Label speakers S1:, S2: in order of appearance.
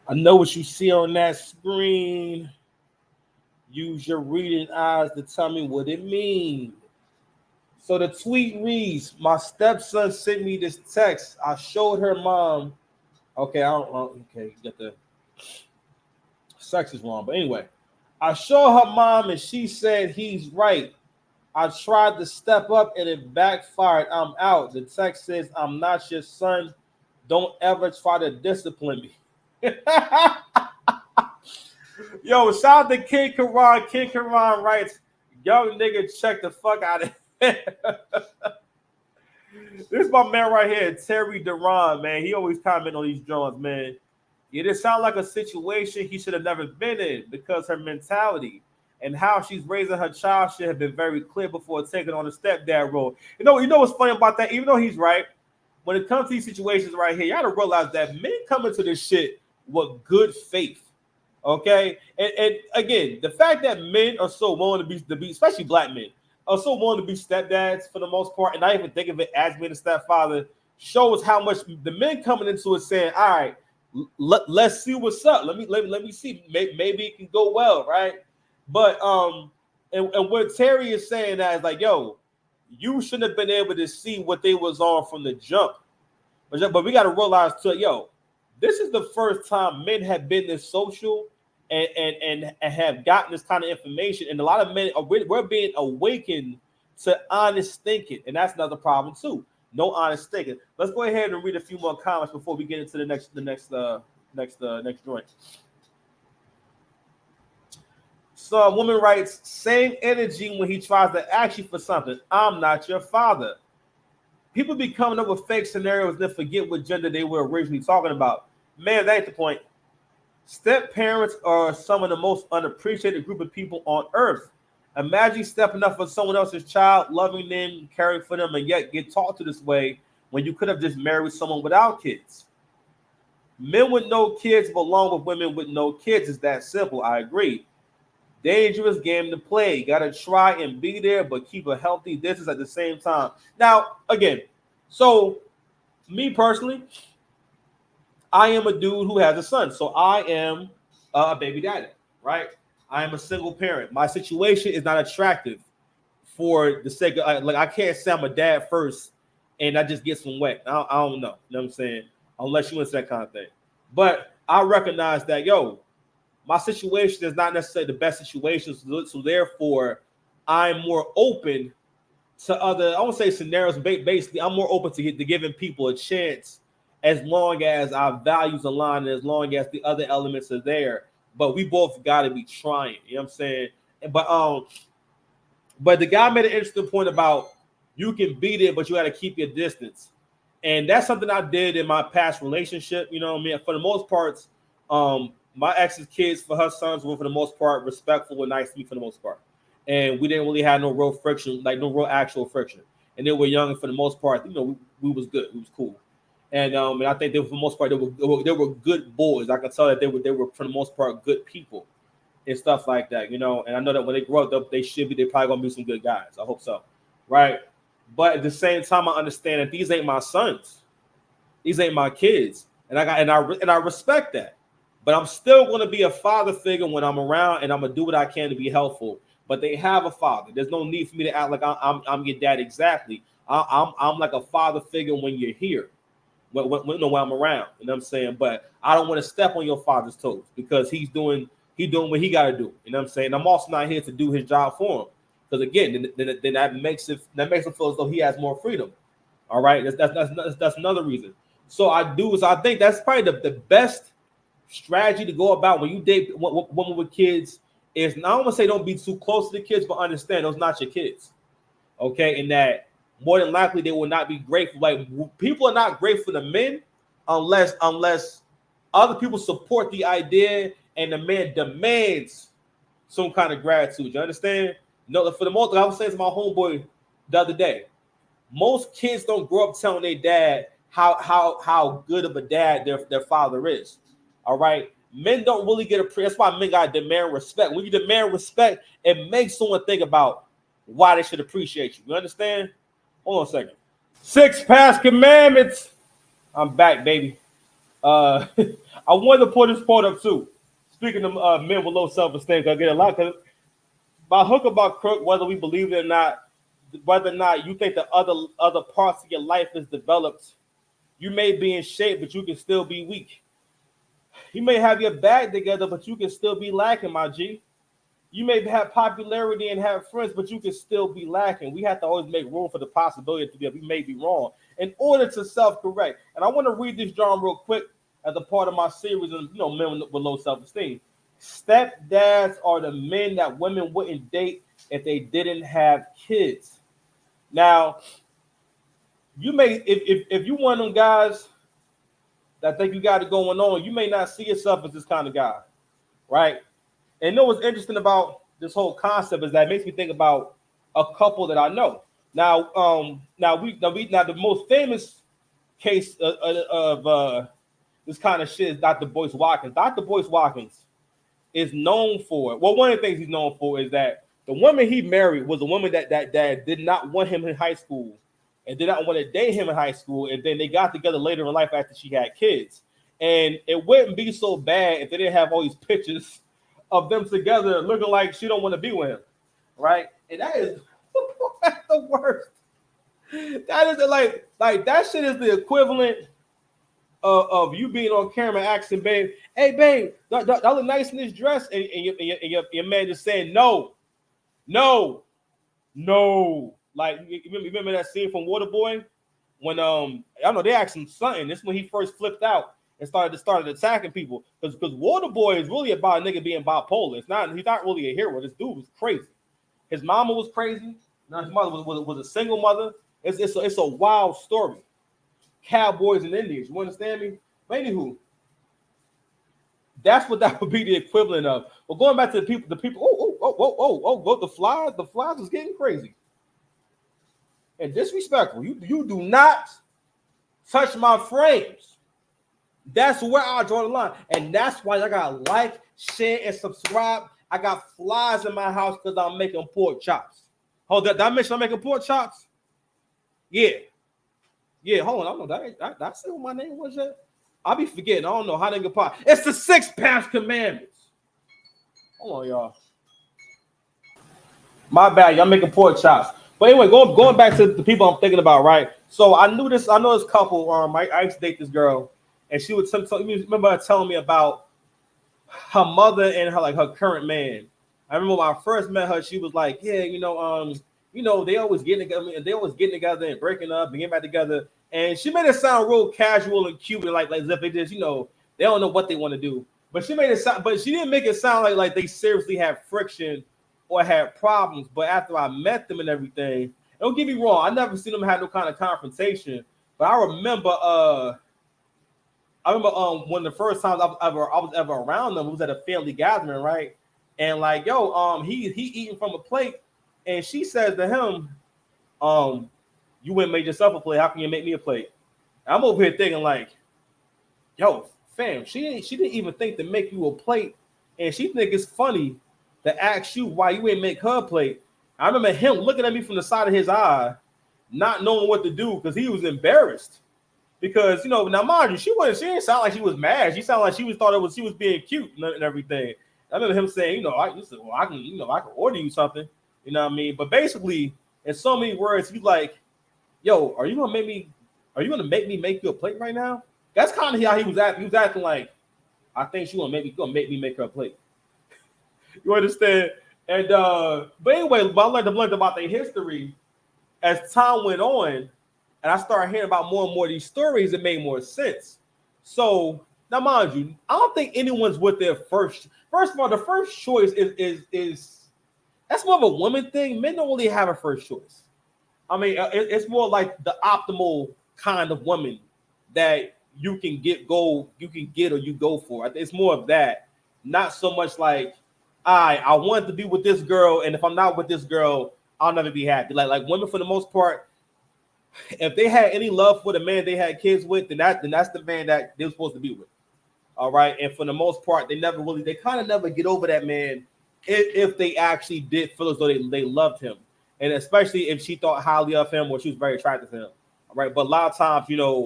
S1: I know what you see on that screen. Use your reading eyes to tell me what it means. So the tweet reads, my stepson sent me this text. I showed her mom. Okay, I don't okay, you got the sex is wrong. But anyway, I showed her mom and she said he's right. I tried to step up and it backfired. I'm out. The text says, I'm not your son. Don't ever try to discipline me. Yo, shout out to King Karan. King Karan writes, young nigga, check the fuck out of it. This is my man right here, Terry Duran, man. He always comment on these joints, man. Yeah, this sounds like a situation he should have never been in because her mentality and how she's raising her child should have been very clear before taking on the stepdad role. You know what's funny about that? Even though he's right, when it comes to these situations right here, you got to realize that men come into this shit with good faith. Okay, and again, the fact that men are so willing to be, especially black men, are so willing to be stepdads for the most part, and not even think of it as being a stepfather, shows how much the men coming into it saying, "All right, let's see what's up. Let me see. Maybe it can go well, right?" But and what Terry is saying that is like, yo, you shouldn't have been able to see what they was on from the jump. But we got to realize too, yo, this is the first time men have been this social and have gotten this kind of information. And a lot of men we're being awakened to honest thinking, and that's another problem too. No honest thinking. Let's go ahead and read a few more comments before we get into the next joint. So a woman writes, same energy when he tries to ask you for something. I'm not your father. People be coming up with fake scenarios that forget what gender they were originally talking about. Man, that ain't the point. Step parents are some of the most unappreciated group of people on earth. Imagine stepping up for someone else's child, loving them, caring for them, and yet get talked to this way when you could have just married someone without kids. Men with no kids belong with women with no kids. It's that simple. I agree. Dangerous game to play. You got to try and be there, but keep a healthy distance at the same time. Now, again, so me personally, I am a dude who has a son. So I am a baby daddy, right? I am a single parent. My situation is not attractive for the sake of, like, I can't say I'm a dad first and I just get some wet. I don't know. You know what I'm saying? Unless you into that kind of thing. But I recognize that, yo, my situation is not necessarily the best situation. So therefore, I'm more open to other, I won't say scenarios. Basically, I'm more open to giving people a chance as long as our values align and as long as the other elements are there. But we both got to be trying. You know what I'm saying? But the guy made an interesting point about you can be there, but you got to keep your distance. And that's something I did in my past relationship. You know what I mean? For the most part, my ex's kids, for her sons, were for the most part respectful and nice to me for the most part. And we didn't really have no real friction, like no real actual friction. And they were young, and for the most part, you know, we was good. We was cool. And I think they, for the most part, they were good boys. I can tell that they were for the most part good people and stuff like that, you know. And I know that when they grow up, they're probably gonna be some good guys. I hope so, right? But at the same time, I understand that these ain't my sons, these ain't my kids, and I respect that. But I'm still gonna be a father figure when I'm around, and I'm gonna do what I can to be helpful. But they have a father. There's no need for me to act like I'm your dad exactly. I'm like a father figure when you're here. When I'm around, you know what I'm saying? But I don't want to step on your father's toes because he's doing what he got to do. You know what I'm saying? I'm also not here to do his job for him because again, then that makes him feel as though he has more freedom. All right, that's another reason. So I think that's probably the best strategy to go about when you date women with kids is not, I don't want to say don't be too close to the kids, but understand those not your kids. Okay, and that more than likely they will not be grateful. Like people are not grateful to men unless other people support the idea and the man demands some kind of gratitude. You understand? No, for the most, I was saying to my homeboy the other day, most kids don't grow up telling their dad how good of a dad their father is. All right. Men don't really get that's why men gotta demand respect. When you demand respect, it makes someone think about why they should appreciate you. You understand? Hold on a second. 6 past commandments. I'm back, baby. Uh, I wanted to put this point up too. Speaking of men with low self-esteem, I get a lot because by hook or by crook, whether we believe it or not, whether or not you think the other parts of your life is developed, you may be in shape, but you can still be weak. You may have your bag together, but you can still be lacking, my G. You may have popularity and have friends, but you can still be lacking. We have to always make room for the possibility that we may be wrong in order to self-correct. And I want to read this John real quick as a part of my series of men with low self-esteem. Stepdads are the men that women wouldn't date if they didn't have kids. Now, you may if you one of them guys that think you got it going on, you may not see yourself as this kind of guy, right? And you know what's interesting about this whole concept is that it makes me think about a couple that I know. Now the most famous case of this kind of shit is Dr. Boyce Watkins. Dr. Boyce Watkins is known for, well, one of the things he's known for is that the woman he married was a woman that did not want him in high school and did not want to date him in high school, and then they got together later in life after she had kids. And it wouldn't be so bad if they didn't have all these pictures of them together looking like she don't want to be with him, right? And that is that's the worst. That is like that shit is the equivalent of you being on camera asking babe, hey babe, that look nice in this dress, and your man just saying no. Like you remember that scene from Waterboy when I don't know, they asked him something. This is when he first flipped out and started attacking people, because Waterboy is really about a nigga being bipolar. He's not really a hero. This dude was crazy. His mama was crazy. Now his mother was a single mother. It's a wild story. Cowboys and Indians. You understand me? But anywho, that's what that would be the equivalent of. But going back to the people, the flies is getting crazy and disrespectful. You do not touch my frames. That's where I draw the line, and that's why I got like, share, and subscribe. I got flies in my house because I'm making pork chops. Hold that. Did I mention I'm making pork chops? Yeah. Hold on. Did I say what my name was yet? I'll be forgetting. I don't know how they get pot. It's the 6 past commandments. Hold on, y'all. My bad. Y'all making pork chops. But anyway, going back to the people I'm thinking about, right? So I know this couple. I used to date this girl, and she would remember her telling me about her mother and her current man. I remember when I first met her, she was like, yeah, they always getting together and breaking up and getting back together. And she made it sound real casual and cute, and like as if they just, they don't know what they want to do. But she didn't make it sound like they seriously had friction or had problems. But after I met them and everything, don't get me wrong, I never seen them have no kind of confrontation. But I remember one of the first times I was ever around them, it was at a family gathering, right? And like, he eating from a plate, and she says to him, you went and made yourself a plate. How can you make me a plate? And I'm over here thinking like, yo, fam, she didn't even think to make you a plate, and she think it's funny to ask you why you ain't make her a plate. I remember him looking at me from the side of his eye, not knowing what to do because he was embarrassed. Because now mind you, she didn't sound like she was mad. She sounded like she was being cute and everything. I remember him saying, I can order you something. You know what I mean? But basically, in so many words, he's like, yo, are you gonna make me make you a plate right now? That's kind of how he was acting. He was acting like, I think she's gonna make me make her a plate. You understand? And but anyway, I learned about their history as time went on, and I started hearing about more and more of these stories. It made more sense. So now, mind you, I don't think anyone's with their first. First of all, the first choice is that's more of a woman thing. Men don't really have a first choice. I mean, it's more like the optimal kind of woman that you can get or you go for. It's more of that, not so much like I want to be with this girl, and if I'm not with this girl, I'll never be happy. Like women, for the most part, if they had any love for the man they had kids with, then that's the man that they're supposed to be with. All right, and for the most part, they kind of never get over that man if they actually did feel as though they loved him, and especially if she thought highly of him or she was very attracted to him. All right, but a lot of times,